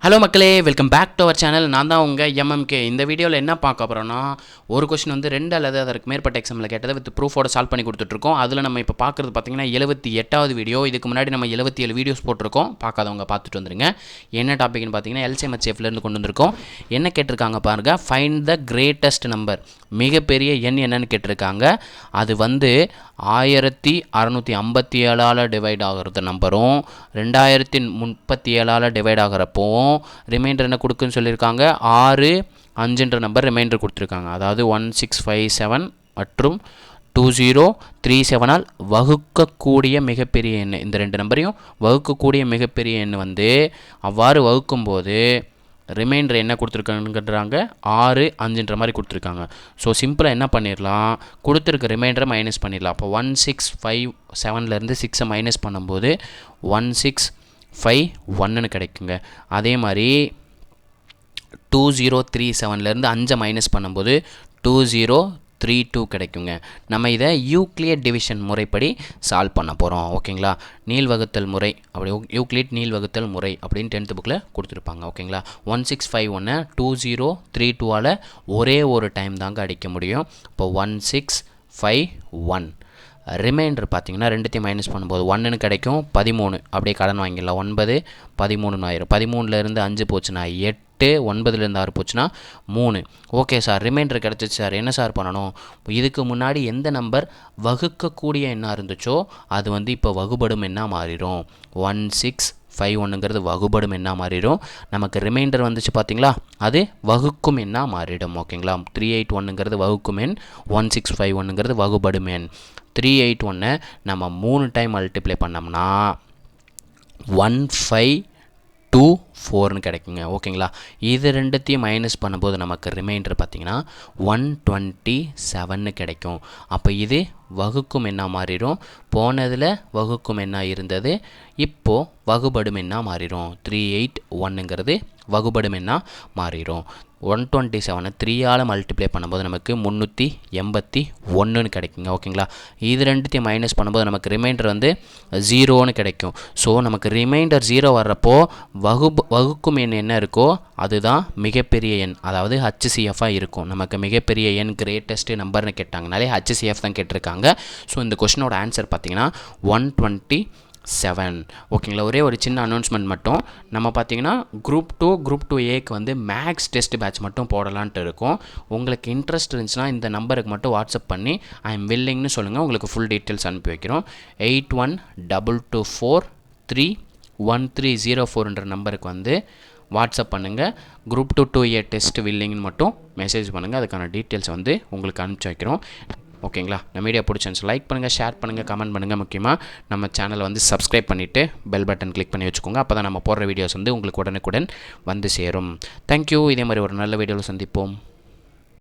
Hello மக்களே, welcome back to our channel. நான் தான் உங்கள் எம்எம்கே. இந்த வீடியோவில் என்ன பார்க்க போகிறோன்னா, ஒரு கொஸ்டின் வந்து 2 அல்லது அதற்கு மேற்பட்ட எக்ஸாமில் கேட்டதை வித் ப்ரூஃபோட சால்வ் பண்ணி கொடுத்துட்ருக்கோம். அதில் நம்ம இப்போ பார்க்குறது பார்த்திங்கன்னா 78வது வீடியோ. இதுக்கு முன்னாடி நம்ம 77 வீடியோஸ் போட்டிருக்கோம். பார்க்காதவங்க பார்த்துட்டு வந்துருங்க. என்ன டாபிக்னு பார்த்தீங்கன்னா LCMHFலேருந்து கொண்டு வந்திருக்கோம். என்ன கேட்டிருக்காங்க பாருங்கள், ஃபைண்ட் த கிரேட்டஸ்ட் நம்பர், மிகப்பெரிய எண் என்னன்னு கேட்டிருக்காங்க. அது வந்து 1657 டிவைட் ஆகிறது நம்பரும் 2037 டிவைட் ஆகிறப்போவும் ரிமைண்டர் என்ன கொடுக்குன்னு சொல்லியிருக்காங்க, 6 5ன்ற நம்பர் ரிமைண்டர் கொடுத்துருக்காங்க. அதாவது 1657 மற்றும் 2037 வகுக்கக்கூடிய மிகப்பெரிய எண். இந்த 2 நம்பரையும் வகுக்கக்கூடிய மிகப்பெரிய எண் வந்து அவ்வாறு வகுக்கும்போது ரிமைண்டர் என்ன கொடுத்துருக்காங்கன்றாங்க, 6 5ன்ற மாதிரி கொடுத்துருக்காங்க. ஸோ சிம்பிளாக என்ன பண்ணிடலாம், கொடுத்துருக்க ரிமைண்டரை மைனஸ் பண்ணிடலாம். அப்போ 1657லேருந்து 6 மைனஸ் பண்ணும்போது 1651 கிடைக்குங்க. அதே மாதிரி 2037லேருந்து 5 மைனஸ் பண்ணும்போது 2032 கிடைக்குங்க. நம்ம இதை யூக்ளியட் டிவிஷன் முறைப்படி சால்வ் பண்ண போகிறோம். ஓகேங்களா, நீள்வகுத்தல் முறை, அப்படி யூக்ளிட் நீள்வகுத்தல் முறை அப்படின்னு 10th புக்கில் கொடுத்துருப்பாங்க. ஓகேங்களா, 1651 2032ஆல் ஒரே ஒரு டைம் தாங்க அடிக்க முடியும். இப்போ 1651 ரிமைண்டர் பார்த்தீங்கன்னா ரெண்டுத்தையும் மைனஸ் பண்ணும்போது 1ன்னு கிடைக்கும், 13 அப்படியே கடன் வாங்கிடலாம். 9 13 ஆயிரும். 13லேருந்து 5 போச்சுன்னா 8, 9லேருந்து 6 போச்சுன்னா 3. ஓகே சார், ரிமைண்டர் கிடச்சிச்சு சார், என்ன சார் பண்ணணும்? இதுக்கு முன்னாடி எந்த நம்பர் வகுக்கக்கூடிய எண்ணாக இருந்துச்சோ அது வந்து இப்போ வகுபடும் எண்ணாக மாறிடும். 1651ங்கிறது வகுபடும் எண்ணாக மாறிடும். நமக்கு ரிமைண்டர் வந்துச்சு பார்த்தீங்களா, அது வகுக்கும் எண்ணாக மாறிடும். ஓகேங்களா, 381ங்கிறது வகுக்கும் எண், 1651ங்கிறது வகுபடும் எண். 381 நம்ம 3 டைம் மல்டிப்ளை பண்ணோம்னா 1524ன்னு கிடைக்குங்க. ஓகேங்களா, இது ரெண்டுத்தையும் மைனஸ் பண்ணும்போது நமக்கு ரிமைண்டர் பார்த்திங்கன்னா 127 கிடைக்கும். அப்போ இது வகுக்கும் எண்ணாக மாறிடும். போனதில் வகுக்கும் எண்ணாக இருந்தது, இப்போது வகுபடும் எண்ணாக மாறிடும். 381ங்கிறது வகுபடும் எண்ணாக மாறிடும். 127 3ஆல் மல்டிப்ளை பண்ணும்போது நமக்கு 381ன்னு கிடைக்குங்க. ஓகேங்களா, இது ரெண்டுத்தையும் மைனஸ் பண்ணும்போது நமக்கு ரிமைண்டர் வந்து 0ன்னு கிடைக்கும். ஸோ நமக்கு ரிமைண்டர் 0 வர்றப்போ வகுக்கும் எண் என்ன இருக்கோ அதுதான் மிகப்பெரிய எண், அதாவது HCFாக இருக்கும். நமக்கு மிகப்பெரிய எண் கிரேட்டஸ்ட் நம்பர்னு கேட்டாங்கனாலே HCF தான் கேட்டிருக்காங்க. ஸோ இந்த கொஸ்டினோட ஆன்சர் பார்த்தீங்கன்னா 127. ஓகேங்களா, ஒரே ஒரு சின்ன அனௌன்ஸ்மெண்ட் மட்டும். நம்ம பார்த்தீங்கன்னா குரூப் 2A வந்து மேக்ஸ் டெஸ்ட் பேட்ச் மட்டும் போடலான்ட்டு இருக்கோம். உங்களுக்கு இன்ட்ரெஸ்ட் இருந்துச்சுன்னா இந்த நம்பருக்கு மட்டும் வாட்ஸ்அப் பண்ணி ஐ எம் வில்லிங்னு சொல்லுங்கள், உங்களுக்கு ஃபுல் டீட்டெயில்ஸ் அனுப்பி வைக்கிறோம். 8122431304ன்ற நம்பருக்கு வந்து வாட்ஸ்அப் பண்ணுங்கள். குரூப் 2A டெஸ்ட் வில்லிங்னு மட்டும் மெசேஜ் பண்ணுங்கள், அதுக்கான டீட்டெயில்ஸ் வந்து உங்களுக்கு அனுப்பிச்சி வைக்கிறோம். ஓகேங்களா, நம்ம வீடியோ பிடிச்சிருந்துச்சு லைக் பண்ணுங்கள், ஷேர் பண்ணுங்கள், கமெண்ட் பண்ணுங்கள். முக்கியமாக நம்ம சேனலை வந்து சப்ஸ்கிரைப் பண்ணிவிட்டு பெல் பட்டன் கிளிக் பண்ணி வச்சுக்கோங்க. அப்போ தான் நம்ம போடுற வீடியோஸ் வந்து உங்களுக்கு உடனுக்குடன் வந்து சேரும். தேங்க்யூ. இதே மாதிரி ஒரு நல்ல வீடியோவில் சந்திப்போம்.